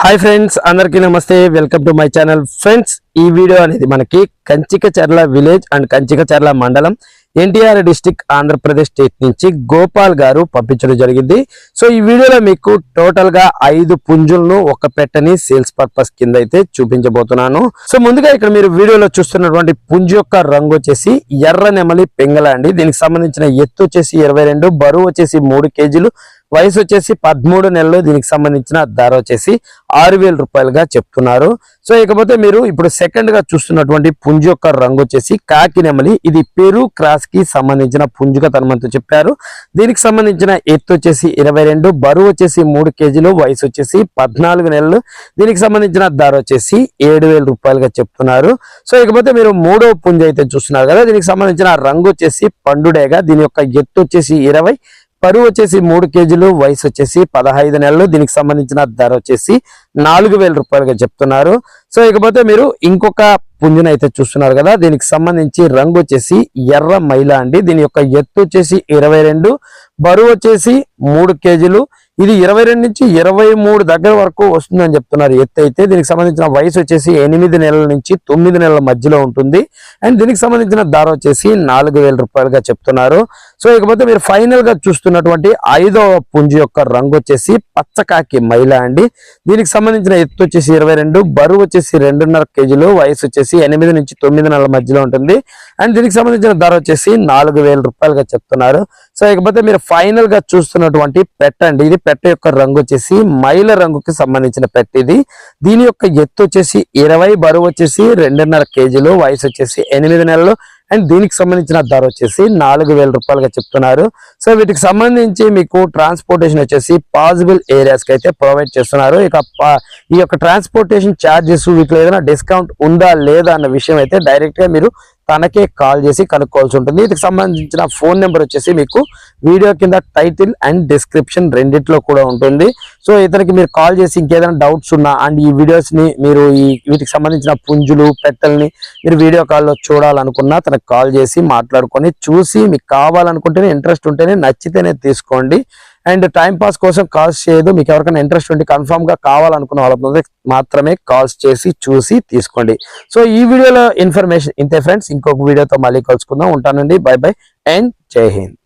Hi friends, అందరికీ నమస్తే. Welcome to my channel. Friends, ఈ వీడియో అనేది మనకి కంచికచర్ల విలేజ్ అండ్ కంచికచర్ల మండలం ఎన్టీఆర్ డిస్ట్రిక్ట్ ఆంధ్రప్రదేశ్ స్టేట్ నుంచి గోపాల్ గారు పంపించడం జరిగింది. సో ఈ వీడియోలో మీకు టోటల్ గా 5 పుంజులను ఒక పెట్టని సేల్స్ పర్పస్ కింద అయితే చూపించబోతున్నాను. సో ముందుగా ఇక్కడ మీరు వీడియోలో చూస్తున్నటువంటి పుంజు యొక్క రంగు వచ్చేసి ఎర్ర నెమలి పెంగళ అండి. దీనికి సంబంధించిన ఎత్తు వచ్చేసి 22, బరువు వచ్చేసి 3 కేజీలు, వయసు వచ్చేసి 13 నెలలు. దీనికి సంబంధించిన ధర వచ్చేసి 6,000 రూపాయలుగా చెప్తున్నారు. సో ఇకపోతే మీరు ఇప్పుడు సెకండ్ గా చూస్తున్నటువంటి పుంజు యొక్క రంగు వచ్చేసి కాకి నెమలి. ఇది పెరు క్రాస్ కి సంబంధించిన పుంజుగా తనమంతో చెప్పారు. దీనికి సంబంధించిన ఎత్తు వచ్చేసి 22, బరువు వచ్చేసి 3 కేజీలు, వయసు వచ్చేసి 14 నెలలు. దీనికి సంబంధించిన ధర వచ్చేసి 7,000 రూపాయలుగా చెప్తున్నారు. సో ఇకపోతే మీరు మూడో పుంజు అయితే చూస్తున్నారు కదా. దీనికి సంబంధించిన రంగు వచ్చేసి పండుడేగా. దీని యొక్క ఎత్తు వచ్చేసి 20, బరువు వచ్చేసి 3 కేజీలు, వయసు వచ్చేసి 15 నెలలు. దీనికి సంబంధించిన ధర వచ్చేసి 4,000 రూపాయలుగా చెప్తున్నారు. సో ఇకపోతే మీరు ఇంకొక పుంజును అయితే చూస్తున్నారు కదా. దీనికి సంబంధించి రంగు వచ్చేసి ఎర్ర మైల అండి. దీని యొక్క ఎత్తు వచ్చేసి 22, బరువు వచ్చేసి 3 కేజీలు. ఇది 22 నుంచి 23 దగ్గర వరకు వస్తుందని చెప్తున్నారు ఎత్తు అయితే. దీనికి సంబంధించిన వయసు వచ్చేసి 8 నెలల నుంచి 9 నెలల మధ్యలో ఉంటుంది. అండ్ దీనికి సంబంధించిన ధర వచ్చేసి 4,000 రూపాయలుగా చెప్తున్నారు. సో ఇకపోతే మీరు ఫైనల్ గా చూస్తున్నటువంటి 5వ పుంజు యొక్క రంగు వచ్చేసి పచ్చకాకి మైల అండి. దీనికి సంబంధించిన ఎత్తు వచ్చేసి 22, బరువు వచ్చేసి 2.5 కేజీలు, వయసు వచ్చేసి 8 నుంచి 9 నెలల మధ్యలో ఉంటుంది. అండ్ దీనికి సంబంధించిన ధర వచ్చేసి 4,000 రూపాయలుగా చెప్తున్నారు. సో ఇకపోతే మీరు ఫైనల్ గా చూస్తున్నటువంటి పెట్ట అండి. ఇది పెట్ట యొక్క రంగు వచ్చేసి మైల రంగుకి సంబంధించిన పెట్ట ఇది. దీని యొక్క ఎత్తు వచ్చేసి 20, బరువు వచ్చేసి 2.5 కేజీలు, వయసు వచ్చేసి 8 నెలలు. అండ్ దీనికి సంబంధించిన ధర వచ్చేసి 4,000 రూపాయలుగా చెప్తున్నారు. సో వీటికి సంబంధించి మీకు ట్రాన్స్పోర్టేషన్ వచ్చేసి పాసిబుల్ ఏరియాస్ కి అయితే ప్రొవైడ్ చేస్తున్నారు. ఇక ఈ యొక్క ట్రాన్స్పోర్టేషన్ ఛార్జెస్ వీటిలో ఏదైనా డిస్కౌంట్ ఉందా లేదా అన్న విషయం అయితే డైరెక్ట్ గా మీరు తనకే కాల్ చేసి కనుక్కోవాల్సి ఉంటుంది. దీనికి సంబంధించిన ఫోన్ నెంబర్ వచ్చేసి మీకు వీడియో కింద టైటిల్ అండ్ డిస్క్రిప్షన్ రెండిట్లో కూడా ఉంటుంది. సో ఇతనికి మీరు కాల్ చేసి ఇంకేదైనా డౌట్స్ ఉన్నా అండ్ ఈ వీడియోస్ ని మీరు వీటికి సంబంధించిన పుంజులు పెట్టల్ని మీరు వీడియో కాల్లో చూడాలనుకున్నా తనకు కాల్ చేసి మాట్లాడుకొని చూసి మీకు కావాలనుకుంటేనే, ఇంట్రెస్ట్ ఉంటేనే, నచ్చితేనే తీసుకోండి. అండ్ టైం పాస్ కోసం కాల్స్ చేయదు. మీకు ఎవరికైనా ఇంట్రెస్ట్ ఉంటే కన్ఫర్మ్ గా కావాలనుకున్న వాళ్ళ మాత్రమే కాల్స్ చేసి చూసి తీసుకోండి. సో ఈ వీడియోలో ఇన్ఫర్మేషన్ ఇంతే ఫ్రెండ్స్. ఇంకొక వీడియోతో మళ్ళీ కలుసుకుందాం. ఉంటానండి. బై బై అండ్ జై హింద్.